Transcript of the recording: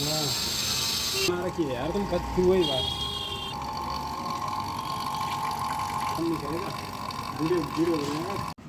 हाँ मारा की है यार तुम कद क्यों वही बात हम नहीं करेगा वीडियो वीडियो बनाएगा